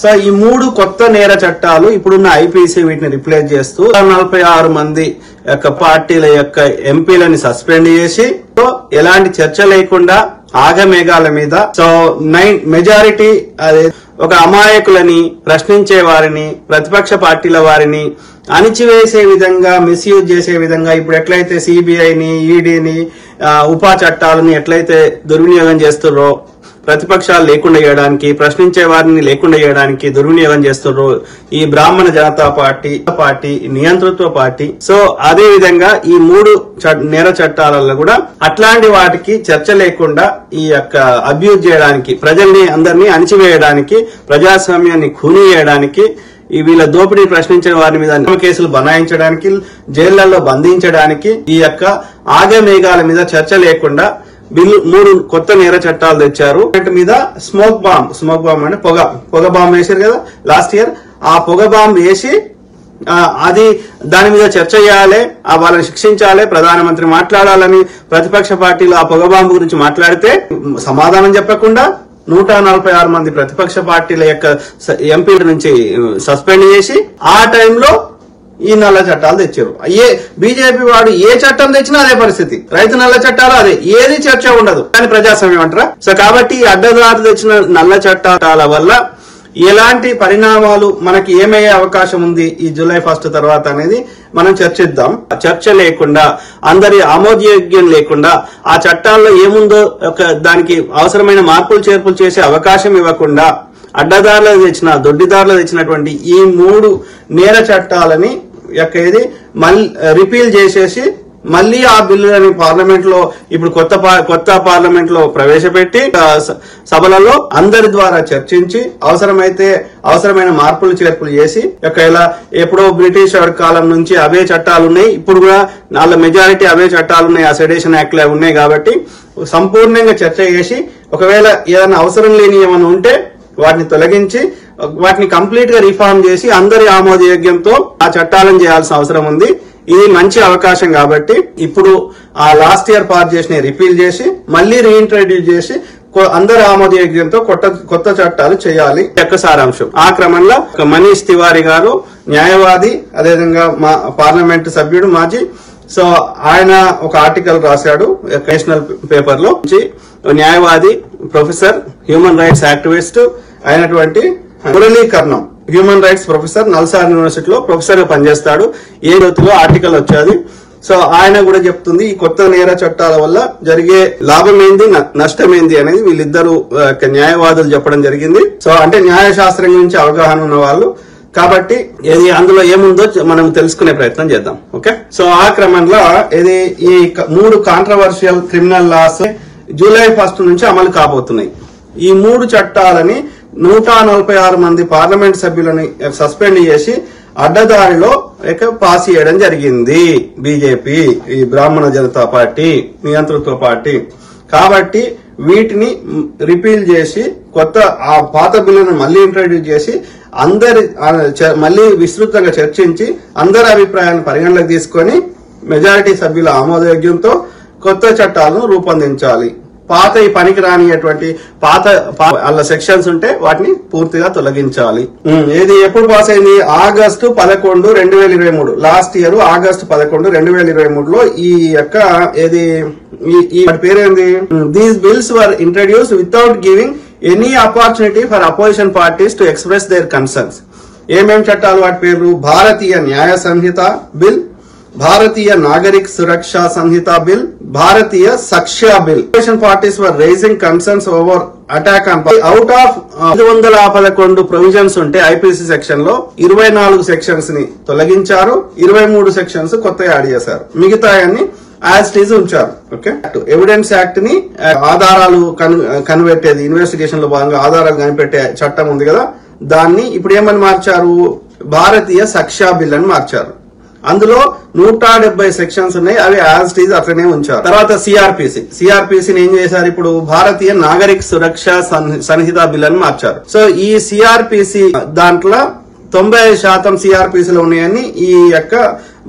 So ఈ 3 కొత్త నేర చట్టాలు ఇప్పుడున్న ఐపీసీ వీటిని రిప్లేస్ చేస్తూ 46 మంది యొక్క పార్టీల యొక్క ఎంపీలని సస్పెండ్ చేసి ఎలాంటి చర్చ లేకుండా ఆగమేఘాల మీద సో 9 మెజారిటీ అదే ఒక అమాయకులని ప్రశ్నించే వారిని ప్రతిపక్ష పార్టీల వారిని అణిచివేసే విధంగా మిస్యూజ్ చేసే విధంగా ఇప్పుడు ఎట్లయితే సిబిఐని ఈడీని ఉపా చట్టాలని ఎట్లయితే దుర్వినియోగం చేస్తున్నారో ప్రతిపక్షాలు లేకుండా చేయడానికి ప్రశ్నించే వారిని లేకుండా చేయడానికి దుర్వినియోగం చేస్తున్నారు ఈ బ్రాహ్మణ జనతా పార్టీ నియంతృత్వ పార్టీ. సో అదే విధంగా ఈ 3 నేర చట్టాలలో కూడా అట్లాంటి వాటికి చర్చ లేకుండా ఈ యొక్క అబ్యూజ్ చేయడానికి ప్రజల్ని అందరినీ అణిచివేయడానికి ప్రజాస్వామ్యాన్ని ఖూనీ చేయడానికి ఈ వీళ్ళ దోపిడీ ప్రశ్నించిన వారి మీద కేసులు బనాయించడానికి జైళ్లలో బంధించడానికి ఈ యొక్క ఆగమేఘాల మీద చర్చ లేకుండా బిల్లు 3 కొత్త నేర చట్టాలు తెచ్చారు. మీద స్మోక్ బాంబ్ అంటే పొగ బాంబ్ వేసారు కదా లాస్ట్ ఇయర్. ఆ పొగ బాంబ్ వేసి అది దాని మీద చర్చ చేయాలి, వాళ్ళని శిక్షించాలి, ప్రధానమంత్రి మాట్లాడాలని ప్రతిపక్ష పార్టీలు ఆ పొగ బాంబు గురించి మాట్లాడితే సమాధానం చెప్పకుండా 146 మంది ప్రతిపక్ష పార్టీల యొక్క ఎంపీల నుంచి సస్పెండ్ చేసి ఆ టైంలో ఈ నల్ల చట్టాలు తెచ్చారు. బీజేపీ వాడు ఏ చట్టం తెచ్చినా అదే పరిస్థితి. రైతు నల్ల చట్టాలు అదే, ఏది చర్చ ఉండదు. కానీ ప్రజాస్వామ్యం అంటారా? సో కాబట్టి ఈ అడ్డదారు తెచ్చిన నల్ల చట్టాల వల్ల ఎలాంటి పరిణామాలు మనకి ఏమయ్యే అవకాశం ఉంది ఈ జూలై 1 తర్వాత అనేది మనం చర్చిద్దాం. చర్చ లేకుండా అందరి ఆమోదయోగ్యం లేకుండా ఆ చట్టాల్లో ఏముందో దానికి అవసరమైన మార్పులు చేర్పులు చేసే అవకాశం ఇవ్వకుండా అడ్డదారులు తెచ్చిన దొడ్డిదారులు తెచ్చినటువంటి ఈ 3 నేర చట్టాలని ఇది మళ్ళీ రిపీల్ చేసేసి మళ్ళీ ఆ బిల్లులని పార్లమెంట్ లో ఇప్పుడు కొత్త పార్లమెంట్ లో ప్రవేశపెట్టి సభలలో అందరి ద్వారా చర్చించి అవసరమైన మార్పులు చేర్పులు చేసి ఇలా ఎప్పుడో బ్రిటిష్ కాలం నుంచి అవే చట్టాలు ఉన్నాయి, ఇప్పుడు కూడా వాళ్ళ మెజారిటీ అవే చట్టాలు ఉన్నాయి, ఆ సెడేషన్ యాక్ట్ లో ఉన్నాయి. కాబట్టి సంపూర్ణంగా చర్చ చేసి ఒకవేళ ఏదైనా అవసరం లేని ఏమైనా ఉంటే వాటిని తొలగించి వాటిని కంప్లీట్ గా రిఫార్మ్ చేసి అందరి ఆమోదయోగ్యంతో ఆ చట్టాలను చేయాల్సిన అవసరం ఉంది. ఇది మంచి అవకాశం కాబట్టి ఇప్పుడు ఆ లాస్ట్ ఇయర్ పాస్ చేసిన రిపీల్ చేసి మళ్లీ రీఇంట్రడ్యూస్ చేసి అందరి ఆమోదయోగ్యంతో కొత్త చట్టాలు చేయాలి యొక్క సారాంశం. ఆ క్రమంలో మనీష్ తివారీ గారు న్యాయవాది, అదేవిధంగా మా పార్లమెంట్ సభ్యుడు మాజీ. సో ఆయన ఒక ఆర్టికల్ రాశాడు నేషనల్ పేపర్ లో. న్యాయవాది, ప్రొఫెసర్, హ్యూమన్ రైట్స్ యాక్టివిస్ట్ అయినటువంటి Murali Karnam, human rights professor, NALSAR యూనివర్సిటీలో ప్రొఫెసర్ గా పనిచేస్తాడు. ఏ రోజులో ఆర్టికల్ వచ్చేది. సో ఆయన కూడా చెప్తుంది ఈ కొత్త నేర చట్టాల వల్ల జరిగే లాభం ఏంది నష్టం ఏంది అనేది వీళ్ళిద్దరు న్యాయవాదులు చెప్పడం జరిగింది. సో అంటే న్యాయశాస్త్రం గురించి అవగాహన ఉన్న వాళ్ళు కాబట్టి అందులో ఏముందో మనం తెలుసుకునే ప్రయత్నం చేద్దాం. ఓకే, సో ఆ క్రమంలో ఈ 3 కాంట్రవర్షియల్ క్రిమినల్ లాస్ జూలై 1 నుంచి అమలు కాబోతున్నాయి. ఈ 3 చట్టాలని 146 మంది పార్లమెంట్ సభ్యులని సస్పెండ్ చేసి అడ్డదారిలో పాస్ చేయడం జరిగింది బీజేపీ, ఈ బ్రాహ్మణ జనతా పార్టీ నియంతృత్వ పార్టీ. కాబట్టి వీటిని రిపీల్ చేసి ఆ పాత బిల్లును మళ్లీ ఇంట్రడ్యూస్ చేసి మళ్లీ విస్తృతంగా చర్చించి అందరి అభిప్రాయాలను పరిగణలోకి తీసుకొని మెజారిటీ సభ్యుల ఆమోదయోగ్యంతో కొత్త చట్టాలను రూపొందించాలి. పాత ఈ పనికి రానిటువంటి పాత సెక్షన్స్ ఉంటే వాటిని పూర్తిగా తొలగించాలి. ఎప్పుడు పాస్ అయింది? ఆగస్టు 11, 2023. లాస్ట్ ఇయర్ ఆగస్టు 11, 2023లో ఈ యొక్క పేరేంది? These bills were introduced without giving any opportunity for opposition parties to express their concerns. ఏమేం చట్టాలు? వాటి పేర్లు: Bharatiya Nyaya Sanhita bill, Bharatiya Nagarik Suraksha Sanhita bill, Bharatiya Sakshya bill. Opposition parties were raising concerns over attack on out of 511 provisions ఉంటే IPC section లో 24 sections ని తొలగించారు, 23 sections కొత్తగా add చేశారు, మిగతా అన్ని యాజ్ ఇట్ ఈజ్ ఉంచారు. ఓకే, ఎవిడెన్స్ యాక్ట్ ని ఆధారాలు కనిపెట్టేది, ఇన్వెస్టిగేషన్ లో భాగంగా ఆధారాలు కనిపెట్టే చట్టం ఉంది కదా, దాన్ని ఇప్పుడు ఏమని మార్చారు? భారతీయ సాక్ష్య బిల్ అని మార్చారు. అందులో 170 సెక్షన్స్ ఉన్నాయి, అవి యాజ్ ఇట్ ఈజ్ అట్లనే ఉంచారు. తర్వాత సిఆర్పిసిని ఏం చేశారు? ఇప్పుడు భారతీయ నాగరిక సురక్ష సంహిత బిల్ అని మార్చారు. సో ఈ సిఆర్పిసి దాంట్లో 95% సిఆర్పిసిలో ఉన్నాయని ఈ యొక్క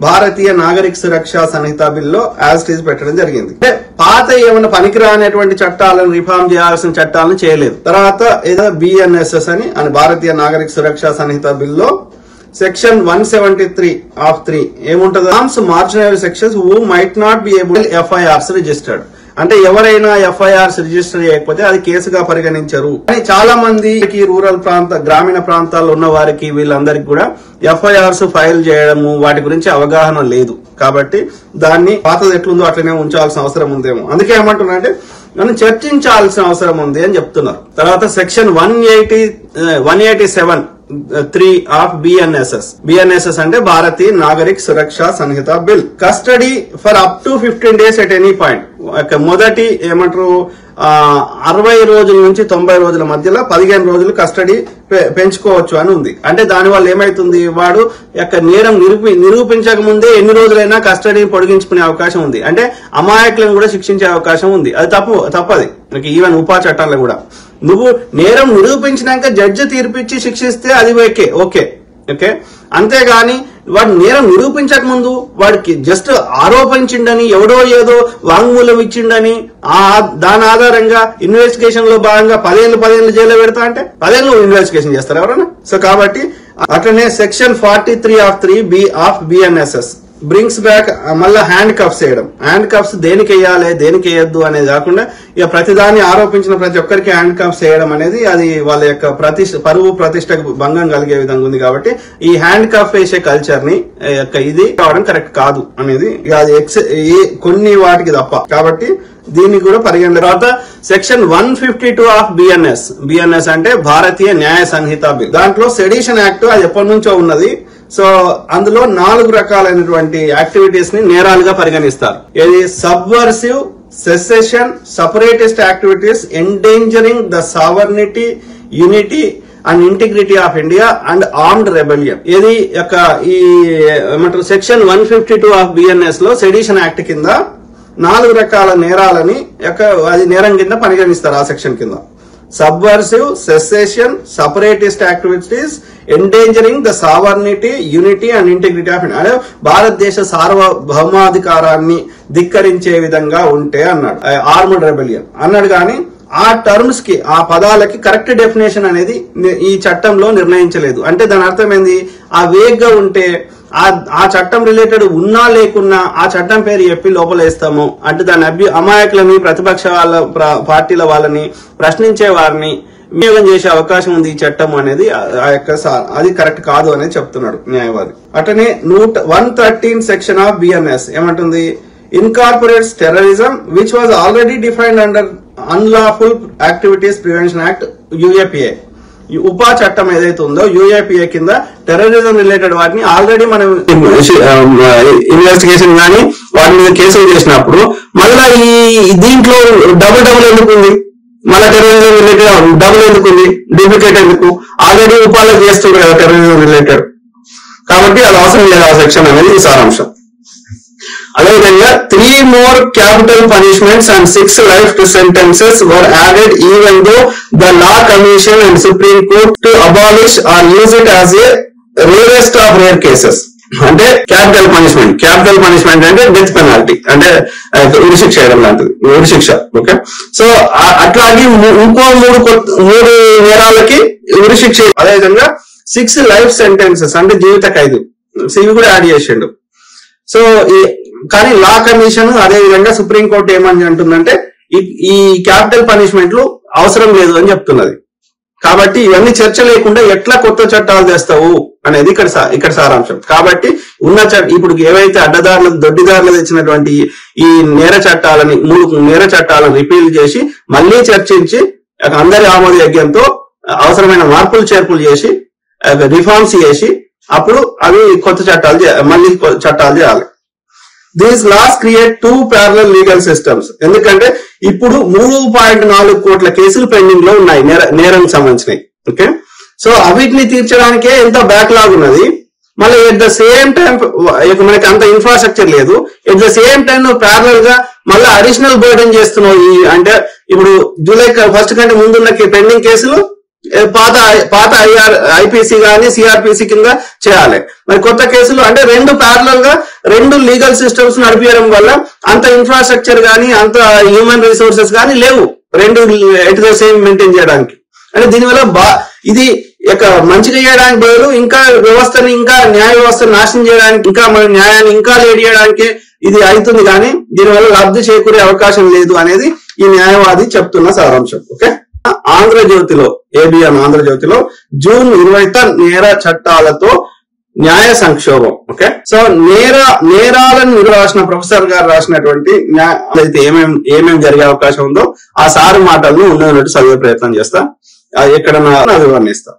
భారతీయ నాగరిక సురక్ష సంహిత బిల్లో యాజ్ ఇట్ ఈజ్ పెట్టడం జరిగింది. అంటే పాత ఏమైనా పనికిరానటువంటి చట్టాలను రిఫార్మ్ చేయాల్సిన చట్టాలను చేయలేదు. తర్వాత ఏదో బిఎన్ఎస్ఎస్ అని భారతీయ నాగరిక సురక్ష సంహిత బిల్లో సెక్షన్ 173 ఆఫ్ 3 ఏముంటుంది, marginal sections who might not be able FIRs registered. అంటే ఎవరైనా ఎఫ్ఐఆర్స్ రిజిస్టర్ చేయకపోతే అది కేసుగా పరిగణించరు. కానీ చాలా మందికి రూరల్ గ్రామీణ ప్రాంతాల్లో ఉన్న వారికి వీళ్ళందరికీ కూడా ఎఫ్ఐఆర్స్ ఫైల్ చేయడము వాటి గురించి అవగాహన లేదు. కాబట్టి దాన్ని పాతది ఎట్లుందో అట్లనే ఉంచాల్సిన అవసరం ఉందేమో. అందుకే ఏమంటున్నా అంటే మనం చర్చించాల్సిన అవసరం ఉంది అని చెప్తున్నారు. తర్వాత సెక్షన్ 187(3) ఆఫ్ బిఎన్ఎస్ఎస్ అంటే Bharatiya Nagarik Suraksha Sanhita bill. Custody for up to 15 days at any point. మొదటి ఏమంటారు 60 రోజుల నుంచి 90 రోజుల మధ్యలో 15 రోజులు కస్టడీ పెంచుకోవచ్చు అని ఉంది. అంటే దానివల్ల ఏమైతుంది, వాడు యొక్క నేరం నిరూపించక ముందే ఎన్ని రోజులైనా కస్టడీ పొడిగించుకునే అవకాశం ఉంది. అంటే అమాయకులను కూడా శిక్షించే అవకాశం ఉంది. అది తప్పది. ఈవెన్ ఉపా చట్టాల్లో కూడా నువ్వు నేరం నిరూపించినాక జడ్జి తీర్పిచ్చి శిక్షిస్తే అది ఓకే. అంతేగాని వాడు నేరం నిరూపించక ముందు వాడికి జస్ట్ ఆరోపించిండని ఎవడో ఏదో వాంగ్మూలం ఇచ్చిండని దాని ఆధారంగా ఇన్వెస్టిగేషన్ లో భాగంగా 10 ఏళ్ళు జైల్లో పెడతా అంటే 10 ఏళ్ళు ఇన్వెస్టిగేషన్ చేస్తారు ఎవరైనా. సో కాబట్టి అట్లనే section 43 of 3 of BNSS brings back మళ్ళా హ్యాండ్ కఫ్స్ వేయడం. హ్యాండ్ కఫ్స్ దేనికి వేయాలి దేనికి వేయద్దు అనేది కాకుండా ఇక ప్రతిదాన్ని ఆరోపించిన ప్రతి ఒక్కరికి హ్యాండ్ కఫ్స్ వేయడం అనేది అది వాళ్ళ యొక్క పరువు ప్రతిష్టకు భంగం కలిగే విధంగా ఉంది. కాబట్టి ఈ హ్యాండ్ కఫ్ వేసే కల్చర్ ని ఇది కావడం కరెక్ట్ కాదు అనేది అది కొన్ని వాటికి తప్ప. కాబట్టి దీన్ని కూడా పరిగణన. తర్వాత సెక్షన్ 152 ఆఫ్ బిఎన్ఎస్ అంటే భారతీయ న్యాయ సంహిత బిల్. దాంట్లో సెడిషన్ యాక్ట్ అది ఎప్పటి నుంచో ఉన్నది. సో అందులో 4 రకాలైనటువంటి యాక్టివిటీస్ ని నేరాలుగా పరిగణిస్తారు. ఇది subversive, secession, separatist activities, endangering the sovereignty, unity and integrity of India and armed rebellion. ఇది యొక్క ఈ ఏమంటారు సెక్షన్ 152 ఆఫ్ బిఎన్ఎస్ లో సెడిషన్ యాక్ట్ కింద 4 రకాల నేరాలని అది నేరం కింద పరిగణిస్తారు. ఆ సెక్షన్ కింద subversive, secession, separatist activities, endangering the sovereignty, unity and integrity of India. అంటే భారతదేశ సార్వభౌమాధికారాన్ని ధిక్కరించే విధంగా ఉంటే అన్నాడు. ఆర్మ్డ్ రెబెలియన్ అన్నాడు. కానీ ఆ టర్మ్స్ కి ఆ పదాలకి కరెక్ట్ డెఫినేషన్ అనేది ఈ చట్టంలో నిర్ణయించలేదు. అంటే దాని అర్థం ఏంది, ఆ వేగ్గా ఉంటే ఆ చట్టం రిలేటెడ్ ఉన్నా లేకున్నా ఆ చట్టం పేరు చెప్పి లోపలేస్తాము అంటే దాని అమాయకులని ప్రతిపక్ష పార్టీల వాళ్ళని ప్రశ్నించే వారిని వినియోగం చేసే అవకాశం ఉంది ఈ చట్టం అనేది అది కరెక్ట్ కాదు అనేది చెప్తున్నాడు న్యాయవాది. అటనే 113 సెక్షన్ ఆఫ్ బిఎన్ఎస్ ఏమంటుంది, incorporates terrorism which was already defined under unlawful activities prevention act UAPA. ఉపా చట్టం ఏదైతే ఉందో యూఏపీఏ కింద టెర్రరిజం రిలేటెడ్ వాటిని ఆల్రెడీ మనం ఇన్వెస్టిగేషన్ గానీ వాటి మీద కేసులు చేసినప్పుడు మళ్ళా ఈ దీంట్లో డబుల్ ఎందుకు ఉంది, మళ్ళా టెర్రరిజం రిలేటెడ్ డబుల్ ఎందుకుంది, డూప్లికేట్ ఎందుకు, ఆల్రెడీ ఉపాలో చేస్తుంది కదా టెర్రరిజం రిలేటెడ్. కాబట్టి అది అవసరం లేదు ఆ సెక్షన్ అనేది ఈ సారాంశం. అదేవిధంగా 3 more capital punishments and 6 life sentences were added even though the Law Commission and Supreme Court to abolish or use it as a rarest of rare cases. అంటే క్యాపిటల్ పనిష్మెంట్ అంటే డెత్ పెనాల్టీ అంటే ఉరిశిక్ష చేయడం లాంటిది, ఉరిశిక్ష. Okay, so అట్లాగే ఇంకో 3 నేరాలకి ఉరిశిక్ష. అదేవిధంగా 6 life sentences అంటే జీవిత ఖైదు ఇవి కూడా యాడ్ చేసిండు. సో కానీ లా కమిషన్ అదే విధంగా సుప్రీంకోర్టు ఏమని అంటుందంటే ఈ క్యాపిటల్ పనిష్మెంట్లు అవసరం లేదు అని చెప్తున్నది. కాబట్టి ఇవన్నీ చర్చ లేకుండా ఎట్లా కొత్త చట్టాలు తెస్తావు అనేది ఇక్కడ సారాంశం. కాబట్టి ఇప్పుడు ఏవైతే దొడ్డిదారులు తెచ్చినటువంటి ఈ నేర చట్టాలని 3 నేర చట్టాలను రిపీల్ చేసి మళ్ళీ చర్చించి అందరి ఆమోద యజ్ఞంతో అవసరమైన మార్పులు చేర్పులు చేసి రిఫార్మ్స్ చేసి అప్పుడు అవి కొత్త చట్టాలు చేయాలి. These laws create 2 parallel legal systems. ఎందుకంటే ఇప్పుడు 3.4 కోట్ల కేసులు పెండింగ్ లో ఉన్నాయి నేరం సంబంధించినవి. ఓకే, సో అవిటిని తీర్చడానికే ఎంత బ్యాక్లాగ్ ఉన్నది. మళ్ళీ ఎట్ ద సేమ్ టైం మనకి అంత ఇన్ఫ్రాస్ట్రక్చర్ లేదు. ఎట్ ద సేమ్ టైం నువ్వు ప్యారలల్ గా మళ్ళీ అడిషనల్ బర్డెన్ చేస్తున్నావు. అంటే ఇప్పుడు జూలై 1 కంటే ముందున్న పెండింగ్ కేసులు పాత ఐపీసీ గానీ సిఆర్పిసి కింద చేయాలి. మరి కొత్త కేసులు అంటే రెండు ప్యారలల్ గా రెండు లీగల్ సిస్టమ్స్ నడిపించడం వల్ల అంత ఇన్ఫ్రాస్ట్రక్చర్ గానీ అంత హ్యూమన్ రిసోర్సెస్ గానీ లేవు రెండు ఎట్ ద సేమ్ మెయింటైన్ చేయడానికి. అంటే దీనివల్ల ఇది మంచిగా చేయడానికి బదులు ఇంకా వ్యవస్థని ఇంకా న్యాయ వ్యవస్థను నాశనం చేయడానికి ఇంకా మన న్యాయాన్ని ఇంకా లేట్ చేయడానికి ఇది అవుతుంది, కానీ దీనివల్ల లబ్ధి చేకూరే అవకాశం లేదు అనేది ఈ న్యాయవాది చెప్తున్న సారాంశం. ఓకే, ఆంధ్రజ్యోతిలో ఏబిఎన్ ఆంధ్రజ్యోతిలో జూన్ 20 నేర చట్టాలతో న్యాయ సంక్షోభం. ఓకే, సో నేరాలను రాసిన ప్రొఫెసర్ గారు రాసినటువంటి అయితే ఏమేమి జరిగే అవకాశం ఉందో ఆ సారు మాటలను ఉన్నట్టు చదివే ప్రయత్నం చేస్తా, ఎక్కడన్నా వివరణిస్తా.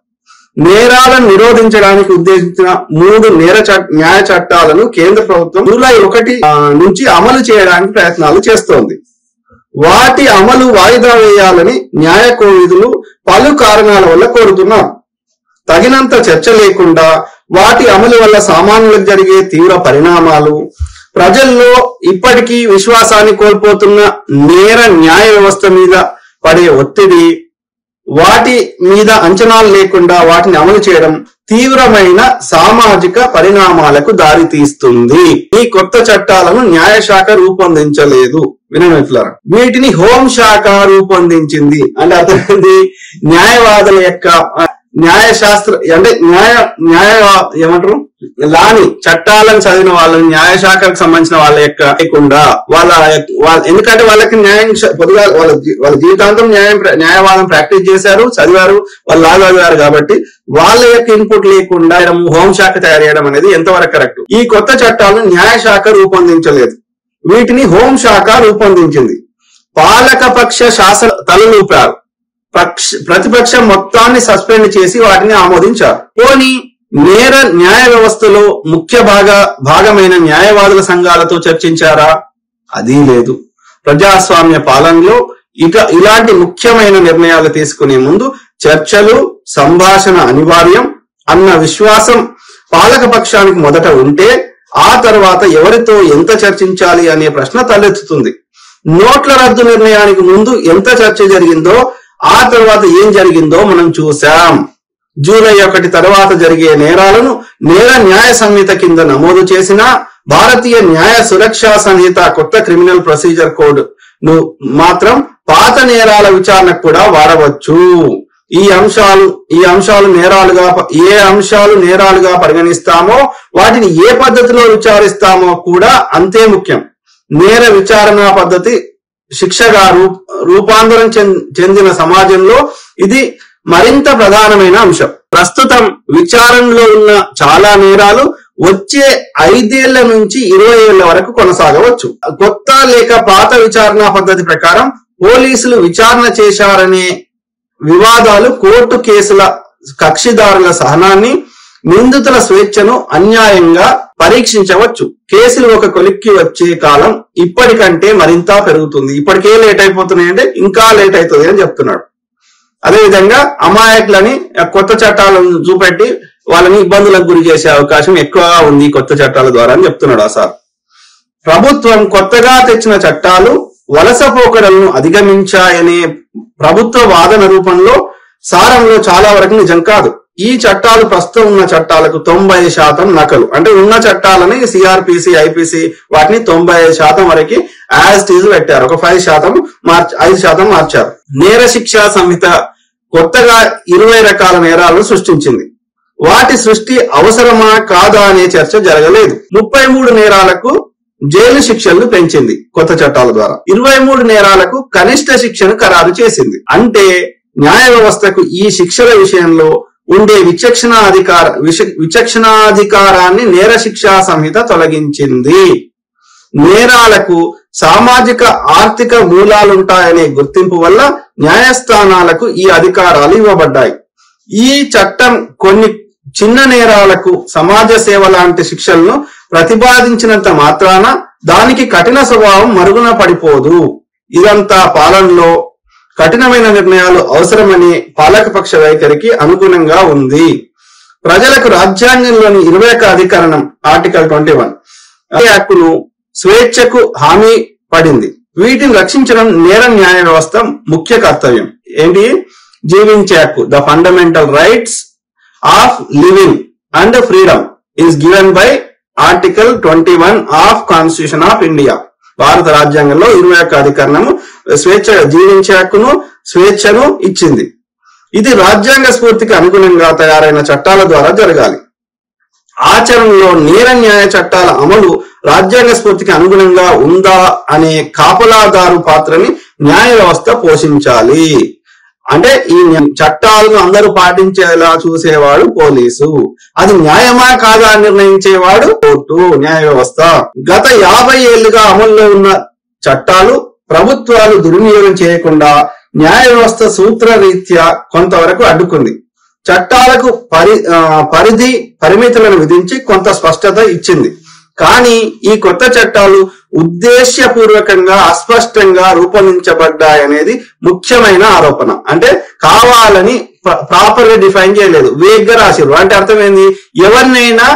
నేరాలను నిరోధించడానికి ఉద్దేశించిన 3 న్యాయ చట్టాలను కేంద్ర ప్రభుత్వం జూలై 1 నుంచి అమలు చేయడానికి ప్రయత్నాలు చేస్తోంది. వాటి అమలు వాయిదా వేయాలని న్యాయ కోవిదులు పలు కారణాల వల్ల కోరుతున్నారు. తగినంత చర్చ లేకుండా వాటి అమలు వల్ల సామాన్యులకు జరిగే తీవ్ర పరిణామాలు, ప్రజల్లో ఇప్పటికీ విశ్వాసాన్ని కోల్పోతున్న న్యాయ వ్యవస్థ మీద పడే ఒత్తిడి, వాటి మీద అంచనాలు లేకుండా వాటిని అమలు చేయడం తీవ్రమైన సామాజిక పరిణామాలకు దారితీస్తుంది. ఈ కొత్త చట్టాలను న్యాయశాఖ రూపొందించలేదు, వినమిత్రులారా, వీటిని హోంశాఖ రూపొందించింది. అంటే అతని న్యాయవాదుల యొక్క న్యాయశాస్త్ర అంటే ఏమంటారు లాని చట్టాలను చదివిన వాళ్ళని న్యాయశాఖకు సంబంధించిన వాళ్ళ యొక్క లేకుండా ఎందుకంటే వాళ్ళకి న్యాయం పొద్దుగా వాళ్ళ జీవితాంతం న్యాయవాదం ప్రాక్టీస్ చేశారు, చదివారు, వాళ్ళు లా చదివారు కాబట్టి వాళ్ళ యొక్క ఇన్పుట్ లేకుండా హోంశాఖ తయారు చేయడం అనేది ఎంతవరకు కరెక్ట్? ఈ కొత్త చట్టాలను న్యాయశాఖ రూపొందించలేదు, వీటిని హోంశాఖ రూపొందించింది. పాలకపక్ష శాసన తలలూపారు, ప్రతిపక్షం మొత్తాన్ని సస్పెండ్ చేసి వాటిని ఆమోదించారు. పోనీ న్యాయ వ్యవస్థలో ముఖ్య భాగమైన న్యాయవాదుల సంఘాలతో చర్చించారా? అది లేదు. ప్రజాస్వామ్య పాలనలో ఇలాంటి ముఖ్యమైన నిర్ణయాలు తీసుకునే ముందు చర్చలు, సంభాషణ అనివార్యం అన్న విశ్వాసం పాలకపక్షానికి మొదట ఉంటే ఆ తర్వాత ఎవరితో ఎంత చర్చించాలి అనే ప్రశ్న తలెత్తుతుంది. నోట్ల రద్దు నిర్ణయానికి ముందు ఎంత చర్చ జరిగిందో ఆ తర్వాత ఏం జరిగిందో మనం చూసాం. జూలై 1 తర్వాత జరిగే నేరాలను నేర న్యాయ సంహిత కింద నమోదు చేసిన భారతీయ న్యాయ సురక్షా సంహిత కొత్త క్రిమినల్ ప్రొసీజర్ కోడ్ ను మాత్రం పాత నేరాల విచారణకు కూడా వాడవచ్చు. ఏ అంశాలు నేరాలుగా పరిగణిస్తామో వాటిని ఏ పద్ధతిలో విచారిస్తామో కూడా అంతే ముఖ్యం. నేర విచారణ పద్ధతి శిక్షగా రూపాంతరం చెందిన సమాజంలో ఇది మరింత ప్రధానమైన అంశం. ప్రస్తుతం విచారణలో ఉన్న చాలా నేరాలు వచ్చే 5 ఏళ్ల నుంచి 20 ఏళ్ల వరకు కొనసాగవచ్చు. కొత్త లేక పాత విచారణ పద్ధతి ప్రకారం పోలీసులు విచారణ చేశారనే వివాదాలు కోర్టు కేసుల కక్షిదారుల సహనాన్ని, నిందితుల స్వేచ్ఛను అన్యాయంగా పరీక్షించవచ్చు. కేసులు ఒక కొలిక్కి వచ్చే కాలం ఇప్పటికంటే మరింత పెరుగుతుంది. ఇప్పటికే లేట్ అయిపోతున్నాయంటే ఇంకా లేట్ అవుతుంది అని చెప్తున్నాడు. అదేవిధంగా అమాయకులని కొత్త చట్టాలను చూపెట్టి వాళ్ళని ఇబ్బందులకు గురి చేసే అవకాశం ఎక్కువగా ఉంది కొత్త చట్టాల ద్వారా అని చెప్తున్నాడు ఆ సార్. ప్రభుత్వం కొత్తగా తెచ్చిన చట్టాలు వలస పోకడలను అధిగమించాయనే ప్రభుత్వ వాదన రూపంలో సారంలో చాలా వరకు నిజం కాదు. ఈ చట్టాలు ప్రస్తుతం ఉన్న చట్టాలకు 90% నకలు. అంటే ఉన్న చట్టాలని సిఆర్పిసి, ఐపీసీ వాటిని 95% వరకు యాజ్ టీజ్ పెట్టారు. ఒక 5% మార్చారు. నేర శిక్షా సంహిత కొత్తగా 20 రకాల నేరాలను సృష్టించింది. వాటి సృష్టి అవసరమా కాదా అనే చర్చ జరగలేదు. 33 నేరాలకు జైలు శిక్షలను పెంచింది కొత్త చట్టాల ద్వారా. 23 నేరాలకు కనిష్ట శిక్షను ఖరారు చేసింది. అంటే న్యాయ వ్యవస్థకు ఈ శిక్షల విషయంలో ఉండే విచక్షణాధికారాన్ని నేర శిక్షా సంహిత తొలగించింది. నేరాలకు సామాజిక ఆర్థిక మూలాలుంటాయనే గుర్తింపు వల్ల న్యాయస్థానాలకు ఈ అధికారాలు ఇవ్వబడ్డాయి. ఈ చట్టం కొన్ని చిన్న నేరాలకు సమాజ సేవ లాంటి శిక్షలను ప్రతిపాదించినంత మాత్రాన దానికి కఠిన స్వభావం మరుగున పడిపోదు. ఇదంతా పాలనలో కఠినమైన నిర్ణయాలు అవసరమనే పాలకపక్ష వైఖరికి అనుగుణంగా ఉంది. ప్రజలకు రాజ్యాంగంలోని 21వ అధికరణం ఆర్టికల్ 21 హక్కును, స్వేచ్ఛకు హామీ పడింది. వీటిని రక్షించడం నేర న్యాయ వ్యవస్థ ముఖ్య కర్తవ్యం. ఏంటి? జీవించే హక్కు, the fundamental rights of living and freedom is given by article 21 of constitution of India. భారత రాజ్యాంగంలో 21వ అధికరణము జీవించే హక్కును స్వేచ్ఛను ఇచ్చింది. ఇది రాజ్యాంగ స్ఫూర్తికి అనుగుణంగా తయారైన చట్టాల ద్వారా జరగాలి. ఆచరణలో నేర న్యాయ చట్టాల అమలు రాజ్యాంగ స్ఫూర్తికి అనుగుణంగా ఉందా అనే కాపలాదారు పాత్రని న్యాయ వ్యవస్థ పోషించాలి. అంటే ఈ చట్టాలను అందరూ పాటించేలా చూసేవాడు పోలీసు, అది న్యాయమా కాదా నిర్ణయించేవాడు కోర్టు, న్యాయ వ్యవస్థ. గత 50 ఏళ్లుగా అమల్లో ఉన్న చట్టాలు ప్రభుత్వాలు దుర్వినియోగం చేయకుండా న్యాయ వ్యవస్థ సూత్రరీత్యా కొంతవరకు అడ్డుకుంది. చట్టాలకు పరిమితులను విధించి కొంత స్పష్టత ఇచ్చింది. కానీ ఈ కొత్త చట్టాలు ఉద్దేశ్యపూర్వకంగా అస్పష్టంగా రూపొందించబడ్డాయనేది ముఖ్యమైన ఆరోపణ. అంటే కావాలని ప్రాపర్ గా డిఫైన్ చేయలేదు, వేగ్ గా రాసిరు. అంటే అర్థమైంది, ఎవరినైనా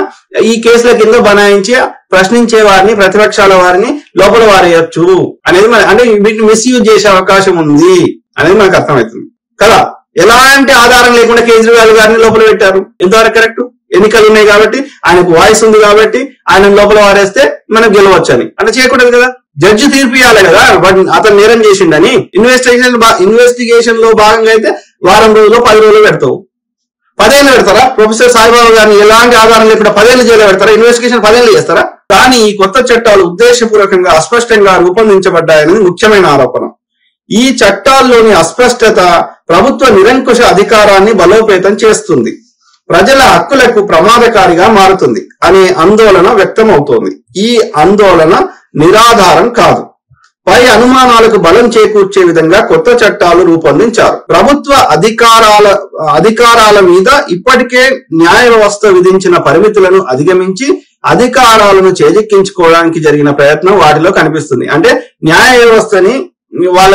ఈ కేసుల కింద బనాయించి ప్రశ్నించే వారిని, ప్రతిపక్షాల వారిని లోపల వారేయచ్చు అనేది అంటే వీటిని మిస్యూజ్ చేసే అవకాశం ఉంది అనేది మనకు అర్థమవుతుంది కదా. ఎలాంటి ఆధారం లేకుండా కేజ్రీవాల్ గారిని లోపల పెట్టారు. ఎంతవరకు కరెక్ట్? ఎన్నికలు ఉన్నాయి కాబట్టి, ఆయనకు వాయిస్ ఉంది కాబట్టి ఆయన లోపల వారేస్తే మనం గెలవచ్చు అని. అంటే చేయకూడదు కదా, జడ్జి తీర్పు ఇవ్వాలి కదా అతను నేరం చేసిండని. ఇన్వెస్టిగేషన్ లో భాగంగా అయితే వారం రోజులు 10 రోజులు పెడతావు. 10 ఏళ్ళు పెడతారా? ప్రొఫెసర్ సాయిబాబా గారిని ఎలాంటి ఆధారం లేకుండా 10 ఏళ్ళు జైలు పెడతారా? ఇన్వెస్టిగేషన్ 10 ఏళ్ళు చేస్తారా? కానీ ఈ కొత్త చట్టాలు ఉద్దేశపూర్వకంగా అస్పష్టంగా రూపొందించబడ్డాయని ముఖ్యమైన ఆరోపణ. ఈ చట్టాల్లోని అస్పష్టత ప్రభుత్వ నిరంకుశ అధికారాన్ని బలోపేతం చేస్తుంది, ప్రజల హక్కులకు ప్రమాదకారిగా మారుతుంది అనే ఆందోళన వ్యక్తమవుతోంది. ఈ ఆందోళన నిరాధారం కాదు. పై అనుమానాలకు బలం చేకూర్చే విధంగా కొత్త చట్టాలు రూపొందించారు. ప్రభుత్వ అధికారాల మీద ఇప్పటికే న్యాయ వ్యవస్థ విధించిన పరిమితులను అధిగమించి అధికారాలను చేజిక్కించుకోవడానికి జరిగిన ప్రయత్నం వాటిలో కనిపిస్తుంది. అంటే న్యాయ వ్యవస్థని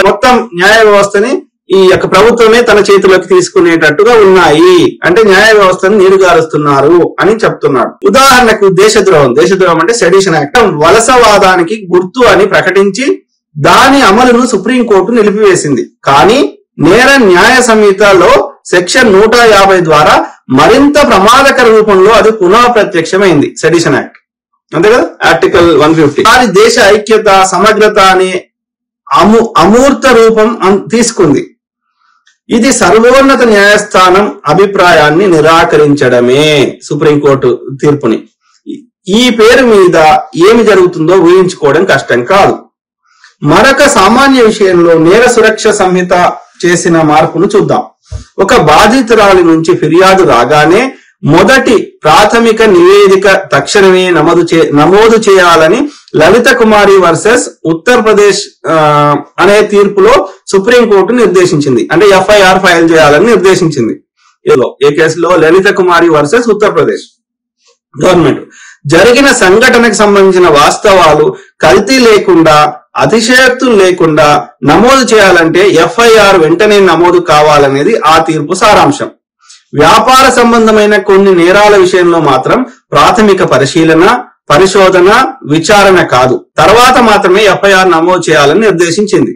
మొత్తం న్యాయ వ్యవస్థని ఈ యొక్క ప్రభుత్వమే తన చేతిలోకి తీసుకునేటట్టుగా ఉన్నాయి. అంటే న్యాయ వ్యవస్థను నీరుగారుస్తున్నారు అని చెప్తున్నాడు. ఉదాహరణకు దేశద్రోహం అంటే సెడిషన్ యాక్ట్ వలసవాదానికి గుర్తు అని ప్రకటించి దాని అమలును సుప్రీంకోర్టు నిలిపివేసింది. కానీ నేర న్యాయ సంహితలో సెక్షన్ 150 ద్వారా మరింత ప్రమాదకర రూపంలో అది పునః ప్రత్యక్షమైంది. సెడిషన్ యాక్ట్ అంతే కదా, ఆర్టికల్ 150. దాని దేశ ఐక్యత, సమగ్రత అనే అమూర్త రూపం తీసుకుంది. ఇది సర్వోన్నత న్యాయస్థానం అభిప్రాయాన్ని నిరాకరించడమే, సుప్రీంకోర్టు తీర్పుని. ఈ పేరు మీద ఏమి జరుగుతుందో ఊహించుకోవడం కష్టం కాదు. మరొక సామాన్య విషయంలో నేర సురక్ష సంహిత చేసిన మార్పును చూద్దాం. ఒక బాధితురాలి నుంచి ఫిర్యాదు రాగానే మొదటి ప్రాథమిక నివేదిక తక్షణమే నమోదు చేయాలని లలిత కుమారి వర్సెస్ ఉత్తరప్రదేశ్ అనే తీర్పులో సుప్రీంకోర్టు నిర్దేశించింది. అంటే ఎఫ్ఐఆర్ ఫైల్ చేయాలని నిర్దేశించింది. ఏ కేసులో? లలిత కుమారి వర్సెస్ ఉత్తరప్రదేశ్ గవర్నమెంట్. జరిగిన సంఘటనకు సంబంధించిన వాస్తవాలు కల్తీ లేకుండా, అతిశయోక్తులు లేకుండా నమోదు చేయాలంటే ఎఫ్ఐఆర్ వెంటనే నమోదు కావాలనేది ఆ తీర్పు సారాంశం. వ్యాపార సంబంధమైన కొన్ని నేరాల విషయంలో మాత్రం ప్రాథమిక పరిశోధన, విచారణ కాదు, తర్వాత మాత్రమే ఎఫ్ఐఆర్ నమోదు చేయాలని నిర్దేశించింది.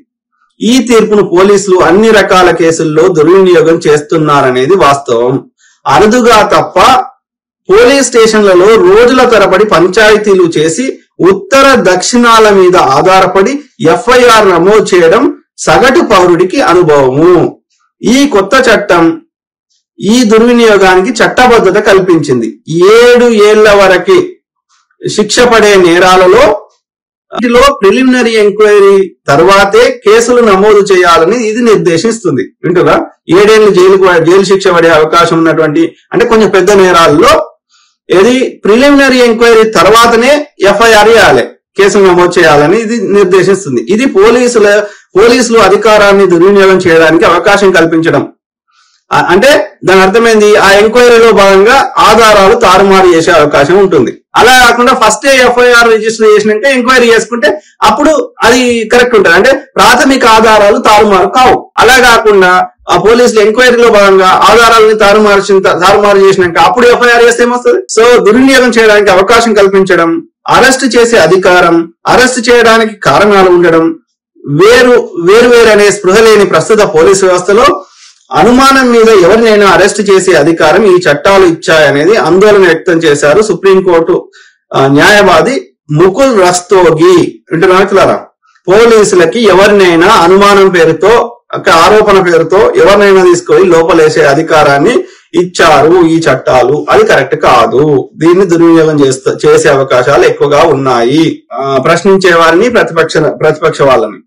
ఈ తీర్పును పోలీసులు అన్ని రకాల కేసుల్లో దుర్వినియోగం చేస్తున్నారనేది వాస్తవం. అరుదుగా తప్ప పోలీస్ స్టేషన్లలో రోజుల తరబడి పంచాయతీలు చేసి ఉత్తర దక్షిణాల మీద ఆధారపడి ఎఫ్ఐఆర్ నమోదు చేయడం సగటు పౌరుడికి అనుభవము. ఈ కొత్త చట్టం ఈ దుర్వినియోగానికి చట్టబద్ధత కల్పించింది. 7 ఏళ్ల వరకు శిక్ష పడే నేరాలలో ప్రిలిమినరీ ఎంక్వైరీ తర్వాతే కేసులు నమోదు చేయాలని ఇది నిర్దేశిస్తుంది. వింటురా? 7 ఏళ్ళు జైలు శిక్ష పడే అవకాశం ఉన్నటువంటి, అంటే కొంచెం పెద్ద నేరాల్లో ఇది ప్రిలిమినరీ ఎంక్వైరీ తర్వాతనే ఎఫ్ఐఆర్ చేయాలి, కేసులు నమోదు చేయాలని ఇది నిర్దేశిస్తుంది. ఇది పోలీసులు అధికారాన్ని దుర్వినియోగం చేయడానికి అవకాశం కల్పించడం. అంటే దాని అర్థమైంది, ఆ ఎంక్వైరీలో భాగంగా ఆధారాలు తారుమారు చేసే అవకాశం ఉంటుంది. అలా కాకుండా ఫస్ట్ ఎఫ్ఐఆర్ రిజిస్టర్ చేసినాక ఎంక్వైరీ చేసుకుంటే అప్పుడు అది కరెక్ట్ ఉంటుంది. అంటే ప్రాథమిక ఆధారాలు తారుమారు కావు. అలా కాకుండా ఆ పోలీసులు ఎంక్వైరీలో భాగంగా ఆధారాలను తారుమారు చేసినాక అప్పుడు ఎఫ్ఐఆర్ చేస్తే ఏమొస్తుంది? సో దుర్వినియోగం చేయడానికి అవకాశం కల్పించడం, అరెస్ట్ చేసే అధికారం, అరెస్ట్ చేయడానికి కారణాలు ఉండడం, వేరు అనే స్పృహ లేని ప్రస్తుత పోలీసు వ్యవస్థలో అనుమానం మీద ఎవరినైనా అరెస్ట్ చేసే అధికారం ఈ చట్టాలు ఇచ్చాయనేది ఆందోళన వ్యక్తం చేశారు సుప్రీంకోర్టు న్యాయవాది ముకుల్ రస్తోగి. వింటున్నారా? పోలీసులకి ఎవరినైనా అనుమానం పేరుతో ఆరోపణ పేరుతో ఎవరినైనా తీసుకొని లోపలేసే అధికారాన్ని ఇచ్చారు ఈ చట్టాలు. అది కరెక్ట్ కాదు. దీన్ని దుర్వినియోగం చేసే అవకాశాలు ఎక్కువగా ఉన్నాయి. ప్రశ్నించే వారిని ప్రతిపక్ష వాళ్ళని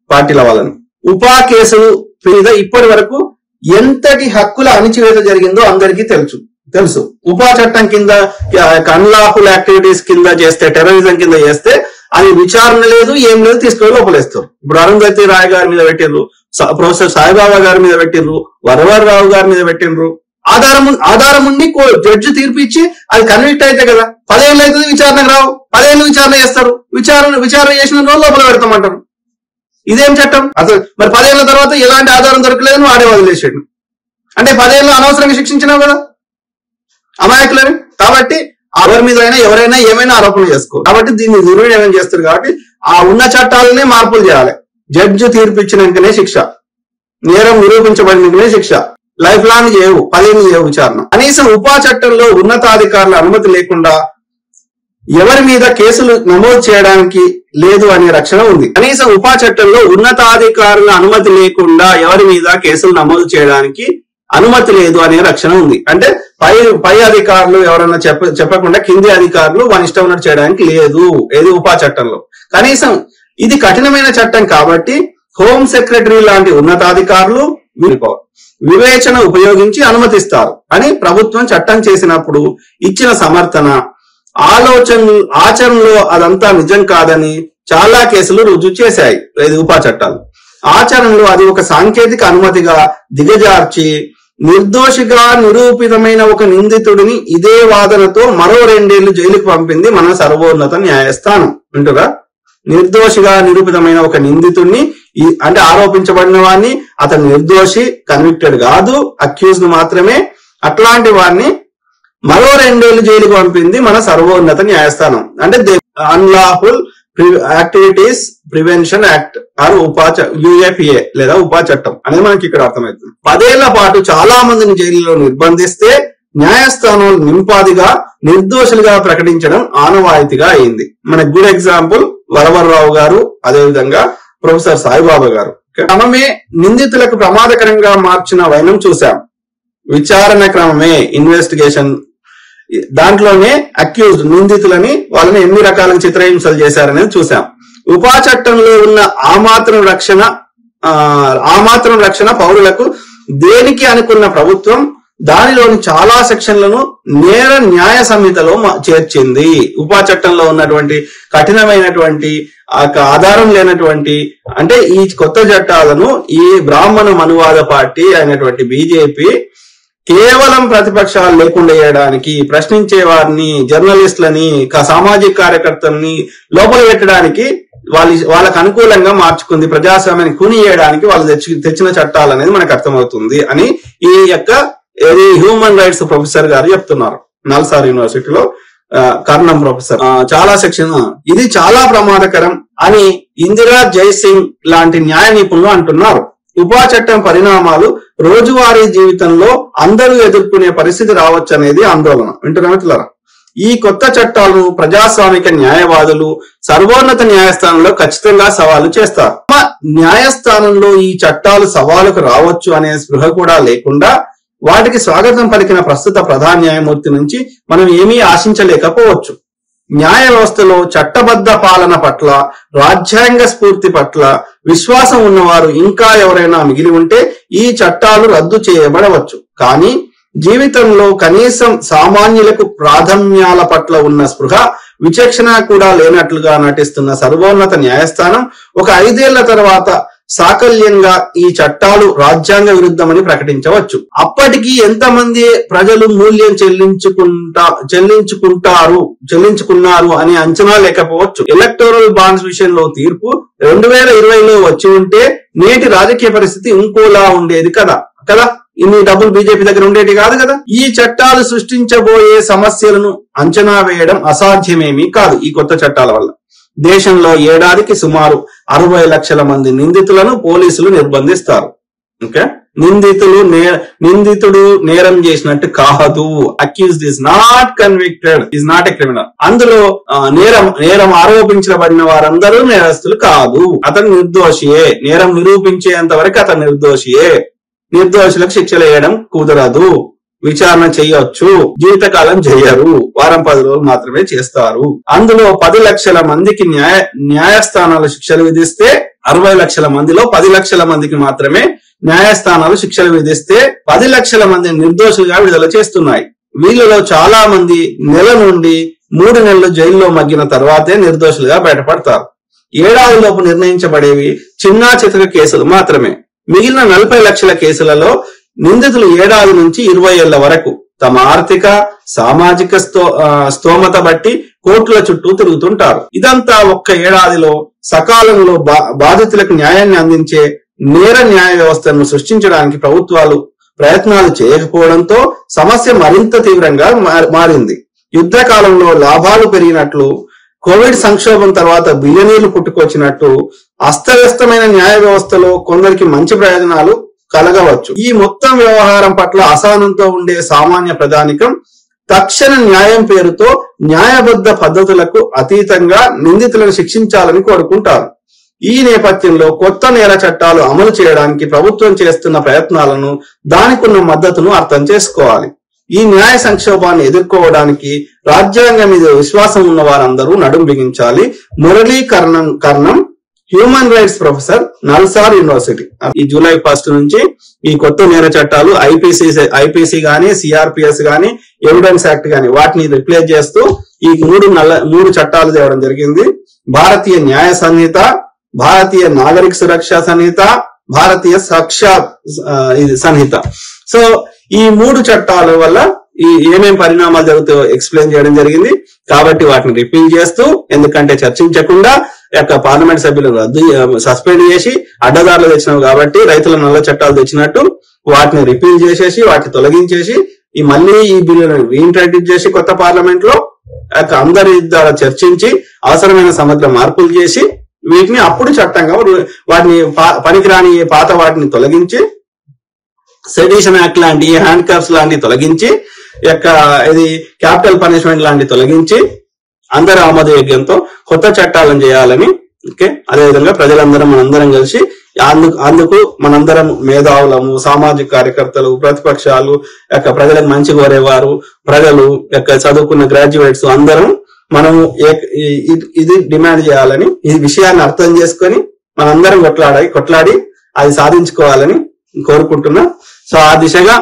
పార్టీల వాళ్ళని. ఉపా కేసులు మీద ఇప్పటి వరకు ఎంతటి హక్కుల అణిచివేత జరిగిందో అందరికీ తెలుసు. ఉపా చట్టం కింద అన్లాఫుల్ యాక్టివిటీస్ కింద చేస్తే, టెర్రరిజం కింద చేస్తే అది విచారణ లేదు, ఏం లేదు, తీసుకొని లోపలేస్తారు. ఇప్పుడు అరుంధతి రాయ్ గారి మీద పెట్టిండ్రు, ప్రొఫెసర్ సాయిబాబా గారి మీద పెట్టిండ్రు, వరవరరావు గారి మీద పెట్టిండ్రు. ఆధారం ఉండి జడ్జి తీర్పు ఇచ్చి అది కన్విక్ట్ అయితే కదా. 10 ఏళ్ళు అవుతుంది విచారణకు రావు, 10 ఏళ్ళు విచారణ చేస్తారు. విచారణ చేసిన రోజు లోపల పెడతామంటారు. ఇదేం చట్టం అసలు? మరి 10 ఏళ్ల తర్వాత ఎలాంటి ఆధారం దొరకలేదని వాడే వదిలేసాడు. అంటే 10 ఏళ్ళు అనవసరంగా శిక్షించినావు కదా అమాయకులని. కాబట్టి ఎవరి మీద అయినా ఎవరైనా ఏమైనా ఆరోపణలు చేసుకోరు. కాబట్టి దీన్ని దుర్వినియోగం చేస్తారు. కాబట్టి ఆ ఉన్న చట్టాలనే మార్పులు చేయాలి. జడ్జి తీర్పు ఇచ్చినాకనే శిక్ష, నేరం నిరూపించబడినకనే శిక్ష. లైఫ్ లాంగ్ చేయవు, 10 ఏళ్ళు చేయవు విచారణ. కనీసం ఉపా చట్టంలో ఉన్నతాధికారుల అనుమతి లేకుండా ఎవరి మీద కేసులు నమోదు చేయడానికి లేదు అనే రక్షణ ఉంది. కనీసం ఉపా చట్టంలో ఉన్నతాధికారుల అనుమతి లేకుండా ఎవరి మీద కేసులు నమోదు చేయడానికి అనుమతి లేదు అనే రక్షణ ఉంది. అంటే పై అధికారులు ఎవరన్నా చెప్పకుండా కింది అధికారులు మన ఇష్టం ఉన్నట్టు చేయడానికి లేదు ఏది ఉపా చట్టంలో. కనీసం ఇది కఠినమైన చట్టం కాబట్టి హోమ్ సెక్రటరీ లాంటి ఉన్నతాధికారులు వివేచన ఉపయోగించి అనుమతిస్తారు అని ప్రభుత్వం చట్టం చేసినప్పుడు ఇచ్చిన సమర్థన ఆచరణలో అదంతా నిజం కాదని చాలా కేసులు రుజువు చేశాయి ఉపా చట్టాలు. ఆచరణలో అది ఒక సాంకేతిక అనుమతిగా దిగజార్చి నిర్దోషిగా నిరూపితమైన ఒక నిందితుడిని ఇదే వాదనతో మరో 2 ఏళ్లు జైలుకు పంపింది మన సర్వోన్నత న్యాయస్థానం. వింటుగా? నిర్దోషిగా నిరూపితమైన ఒక నిందితుడిని అంటే ఆరోపించబడిన వాడిని, అతను నిర్దోషి, కన్విక్టెడ్ కాదు, అక్యూజ్డ్ మాత్రమే, అట్లాంటి వాడిని మరో 2 ఏళ్లు జైలుకు పంపింది మన సర్వోన్నత న్యాయస్థానం. అంటే unlawful activities prevention act or UAPA లేదా ఉపా చట్టం అనేది మనకి ఇక్కడ అర్థమవుతుంది. 10 ఏళ్ల పాటు చాలా మందిని జైలులో నిర్బంధిస్తే న్యాయస్థానం నింపాదిగా నిర్దోషులుగా ప్రకటించడం ఆనవాయితీగా అయింది. మనకి గుడ్ ఎగ్జాంపుల్ వరవరరావు గారు, అదేవిధంగా ప్రొఫెసర్ సాయిబాబా గారు. క్రమమే నిందితులకు ప్రమాదకరంగా మార్చిన వైనం చూశాం. విచారణ క్రమమే ఇన్వెస్టిగేషన్ దాంట్లోనే అక్యూజ్డ్ నిందితులని వాళ్ళని ఎన్ని రకాల చిత్రహింసలు చేశారనేది చూసాం. ఉపా చట్టంలో ఉన్న ఆ మాత్రం రక్షణ పౌరులకు దేనికి అనుకున్న ప్రభుత్వం దానిలోని చాలా సెక్షన్లను నేర న్యాయ సంహితలో చేర్చింది. ఉపా చట్టంలో ఉన్నటువంటి కఠినమైనటువంటి ఆధారం లేనటువంటి అంటే ఈ కొత్త చట్టాలను ఈ బ్రాహ్మణ మనువాద పార్టీ అయినటువంటి బీజేపీ కేవలం ప్రతిపక్షాలు లేకుండా చేయడానికి, ప్రశ్నించే వారిని, జర్నలిస్టులని, సామాజిక కార్యకర్తల్ని లోపల పెట్టడానికి వాళ్ళకు అనుకూలంగా మార్చుకుంది. ప్రజాస్వామ్యాన్ని చేయడానికి వాళ్ళు తెచ్చిన చట్టాలు అనేది మనకు అర్థమవుతుంది అని ఈ యొక్క హ్యూమన్ రైట్స్ ప్రొఫెసర్ గారు చెప్తున్నారు. నల్సార్ యూనివర్సిటీలో కర్ణం ప్రొఫెసర్. చాలా సెక్షన్ ఇది చాలా ప్రమాదకరం అని ఇందిరా జైసింగ్ లాంటి న్యాయ నిపుణులు అంటున్నారు. ఉపా చట్టం పరిణామాలు రోజువారీ జీవితంలో అందరూ ఎదుర్కొనే పరిస్థితి రావచ్చు అనేది ఆందోళన. వింటున్నారా? ఈ కొత్త చట్టాలను ప్రజాస్వామిక న్యాయవాదులు సర్వోన్నత న్యాయస్థానంలో ఖచ్చితంగా సవాలు చేస్తారు. న్యాయస్థానంలో ఈ చట్టాలు సవాలుకు రావచ్చు అనే స్పృహ కూడా లేకుండా వాటికి స్వాగతం పలికిన ప్రస్తుత ప్రధాన న్యాయమూర్తి నుంచి మనం ఏమీ ఆశించలేకపోవచ్చు. న్యాయ వ్యవస్థలో చట్టబద్ధ పాలన పట్ల, రాజ్యాంగ స్ఫూర్తి పట్ల విశ్వాసం ఉన్నవారు ఇంకా ఎవరైనా మిగిలి ఉంటే ఈ చట్టాలు రద్దు చేయబడవచ్చు. కానీ జీవితంలో కనీసం సామాన్యులకు ప్రాధాన్యాల పట్ల ఉన్న స్పృహ, విచక్షణ కూడా లేనట్లుగా నటిస్తున్న సర్వోన్నత న్యాయస్థానం ఒక 5 ఏళ్ల తర్వాత సాకల్యంగా ఈ చట్టాలు రాజ్యాంగ విరుద్ధమని ప్రకటించవచ్చు. అప్పటికి ఎంతమంది ప్రజలు మూల్యం చెల్లించుకున్నారు అనే అంచనా లేకపోవచ్చు. ఎలక్టోరల్ బాండ్స్ విషయంలో తీర్పు 2020లో వచ్చి ఉంటే నేటి రాజకీయ పరిస్థితి ఇంకోలా ఉండేది కదా. ఇన్ని డబ్బులు బీజేపీ దగ్గర ఉండేది కాదు కదా. ఈ చట్టాలు సృష్టించబోయే సమస్యలను అంచనా వేయడం అసాధ్యమేమీ కాదు. ఈ కొత్త చట్టాల వల్ల దేశంలో ఏడాదికి సుమారు 60 లక్షల మంది నిందితులను పోలీసులు నిర్బంధిస్తారు. ఓకే, నిందితుడు నేరం చేసినట్టు కాదు. Accused is not convicted, is not a criminal. అందులో నేరం ఆరోపించబడిన వారందరూ నేరస్తులు కాదు. అతను నిర్దోషియే. నేరం నిరూపించేంత వరకు అతను నిర్దోషియే. నిర్దోషులకు శిక్షలు వేయడం కుదరదు. విచారణ చేయొచ్చు, జీవితకాలం చేయరు, వారం 10 రోజులు మాత్రమే చేస్తారు. అందులో 10 లక్షల మందికి న్యాయస్థానాలు శిక్షలు విధిస్తే 60 లక్షల మందిలో 10 లక్షల మందికి మాత్రమే న్యాయస్థానాలు శిక్షలు విధిస్తే 10 లక్షల మంది నిర్దోషులుగా విడుదల చేస్తున్నాయి. వీళ్ళలో చాలా మంది నెల నుండి 3 నెలలు జైల్లో మగ్గిన తర్వాతే నిర్దోషులుగా బయటపడతారు. ఏడాదిలోపు నిర్ణయించబడేవి చిన్నా చితక కేసులు మాత్రమే. మిగిలిన 40 లక్షల కేసులలో నిందితులు 7 ఏళ్ల నుంచి 20 ఏళ్ల వరకు తమ ఆర్థిక సామాజిక స్తోమత బట్టి కోర్టుల చుట్టూ తిరుగుతుంటారు. ఇదంతా ఒక్క ఏడాదిలో సకాలంలో బాధితులకు న్యాయాన్ని అందించే నేర న్యాయ వ్యవస్థను సృష్టించడానికి ప్రభుత్వాలు ప్రయత్నాలు చేయకపోవడంతో సమస్య మరింత తీవ్రంగా మారింది. యుద్ధ కాలంలో లాభాలు పెరిగినట్లు, కోవిడ్ సంక్షోభం తర్వాత బిలియనీర్లు పుట్టుకొచ్చినట్టు అస్తవ్యస్తమైన న్యాయ వ్యవస్థలో కొందరికి మంచి ప్రయోజనాలు కలగవచ్చు. ఈ మొత్తం వ్యవహారం పట్ల అసహనంతో ఉండే సామాన్య ప్రజానికం తక్షణ న్యాయం పేరుతో న్యాయబద్ధ పద్ధతులకు అతీతంగా నిందితులను శిక్షించాలని కోరుకుంటారు. ఈ నేపథ్యంలో కొత్త నేర చట్టాలు అమలు చేయడానికి ప్రభుత్వం చేస్తున్న ప్రయత్నాలను, దానికున్న మద్దతును అర్థం చేసుకోవాలి. ఈ న్యాయ సంక్షోభాన్ని ఎదుర్కోవడానికి రాజ్యాంగం మీద విశ్వాసం ఉన్న వారందరూ నడుం బిగించాలి. Murali Karnam, human rights professor, NALSAR university. ఈ జూలై 1 నుంచి ఈ కొత్త నేర చట్టాలు ఐపీసీ గాని, సిఆర్పిఎస్ గాని, ఎవిడెన్స్ యాక్ట్ గాని వాటిని రిప్లేస్ చేస్తూ ఈ 3 చట్టాలు తేవడం జరిగింది. భారతీయ న్యాయ సంహిత, భారతీయ నాగరిక సురక్ష సంహిత, భారతీయ సాక్ష్య సంహిత. సో ఈ 3 చట్టాల వల్ల ఏమేం పరిణామాలు జరుగుతాయో ఎక్స్ప్లెయిన్ చేయడం జరిగింది. కాబట్టి వాటిని రిపీల్ చేస్తూ, ఎందుకంటే చర్చించకుండా పార్లమెంట్ సభ్యులు సస్పెండ్ చేసి అడ్డదారులు తెచ్చినావు కాబట్టి రైతుల నల్ల చట్టాలు తెచ్చినట్టు వాటిని రిపీల్ చేసేసి, వాటిని తొలగించేసి మళ్ళీ ఈ బిల్లును రీఇంట్రడ్యూస్ చేసి కొత్త పార్లమెంట్ లో అందరి ద్వారా చర్చించి అవసరమైన సమగ్ర మార్పులు చేసి వీటిని అప్పుడు చట్టంగా వాటిని పనికిరాని పాత వాటిని తొలగించి, సెడిషన్ యాక్ట్ లాంటి, హ్యాండ్ కర్ఫ్స్ లాంటివి తొలగించి, ఇది క్యాపిటల్ పనిష్మెంట్ లాంటివి తొలగించి అందరి ఆమోదయోగ్యంతో కొత్త చట్టాలను చేయాలని. ఓకే, అదేవిధంగా మనందరం కలిసి అందుకు మనందరం మేధావులము, సామాజిక కార్యకర్తలు, ప్రతిపక్షాలు, ప్రజలకు మంచి కోరేవారు, ప్రజలు, చదువుకున్న గ్రాడ్యుయేట్స్ అందరం మనము ఇది డిమాండ్ చేయాలని, ఈ విషయాన్ని అర్థం చేసుకొని మనందరం కొట్లాడి అది సాధించుకోవాలని కోరుకుంటున్నా. సో ఆ దిశగా